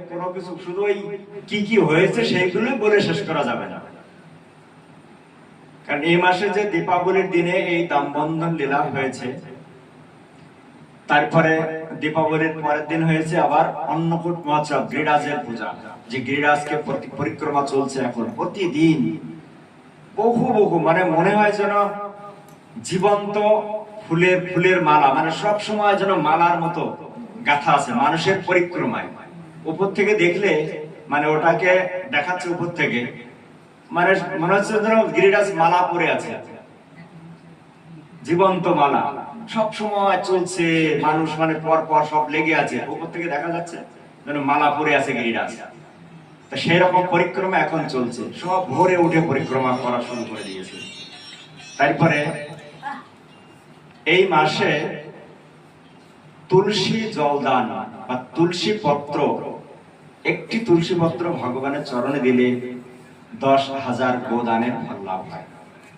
কোনো কিছু শুধু ওই কি কি হয়েছে সেইগুলো বলে শেষ করা যাবে না। কারণ এই মাসে যে দীপাবলির দিনে এই দামবন্ধন লীলা হয়েছে, তারপরে দীপাবলির পরের দিন হয়েছে আবার অন্নকূট মহোৎসব, গিরিরাজের পূজা, যে গিরিরাজকে পরিক্রমা চলছে এখন প্রতিদিন বহু বহু, মানে মনে হয় যেন জীবন্ত ফুলের মালা, মানে সব সময় যেন মালার মতো গাথা আছে মানুষের পরিক্রমায়। উপর থেকে দেখলে মানে ওটাকে দেখাচ্ছে উপর থেকে, মানে মনে হচ্ছে যেন গিরিরাজ মালা পরে আছে, জীবন্ত মালা সব সময় চলছে, মানুষ মানে পর পর সব লেগে আছে, উপর থেকে দেখা যাচ্ছে যেন মালা পরে আছে গিরিরাজ। তা সেই রকম পরিক্রমা এখন চলছে, সব ভোরে উঠে পরিক্রমা করা শুরু করে দিয়েছে। তারপরে এই মাসে তুলসী জলদান বা তুলসী পত্র, একটি তুলসী পত্র ভগবানের চরণে দিলে 10,000 গোদানের ফল লাভ হয়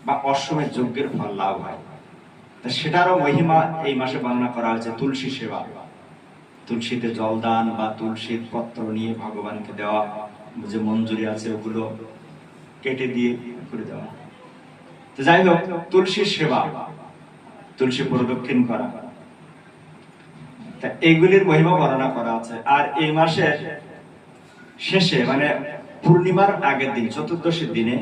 বা অশ্বমেধ যজ্ঞের ফল লাভ হয়। সেটারও মহিমা এই মাসে বর্ণনা করা হয়েছে। তুলসী সেবা, তুলসীতে জলদান বা তুলসীর পত্র নিয়ে ভগবানকে দেওয়া, যে মঞ্জুরি আছে ওগুলো কেটে দিয়ে করে দেওয়া। তো যাই হোক, তুলসীর সেবা, তুলসী প্রদক্ষিণ করা, এইগুলির মহিমা বর্ণনা করা আছে। আর এই মাসের শেষে মানে পূর্ণিমার আগের দিন, চতুর্দশীর দিনে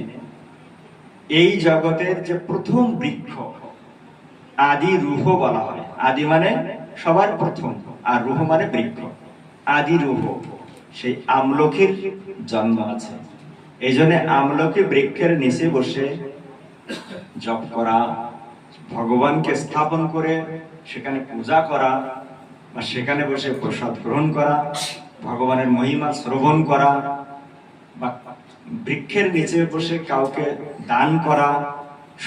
এই জগতের যে প্রথম বৃক্ষ, আদি রুহ বলা হয়। আদি মানে সবার প্রথম, আর রুহ মানে বৃক্ষ। আদি রুহ, সেই আমলকির জন্ম আছে। এই জন্য আমলকি বৃক্ষের নিচে বসে জপ করা, ভগবানকে স্থাপন করে সেখানে পূজা করা, বা সেখানে বসে প্রসাদ গ্রহণ করা, ভগবানের মহিমা শ্রবণ করা, বা বৃক্ষের নিচে বসে কাউকে দান করা,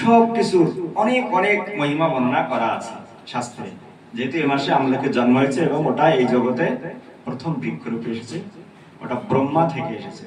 সবকিছু অনেক অনেক মহিমা বর্ণনা করা আছে শাস্ত্রে। যেহেতু এই মাসে আমলকির জন্ম হয়েছে এবং ওটা এই জগতে প্রথম বৃক্ষরূপে এসেছে, ওটা ব্রহ্মা থেকে এসেছে।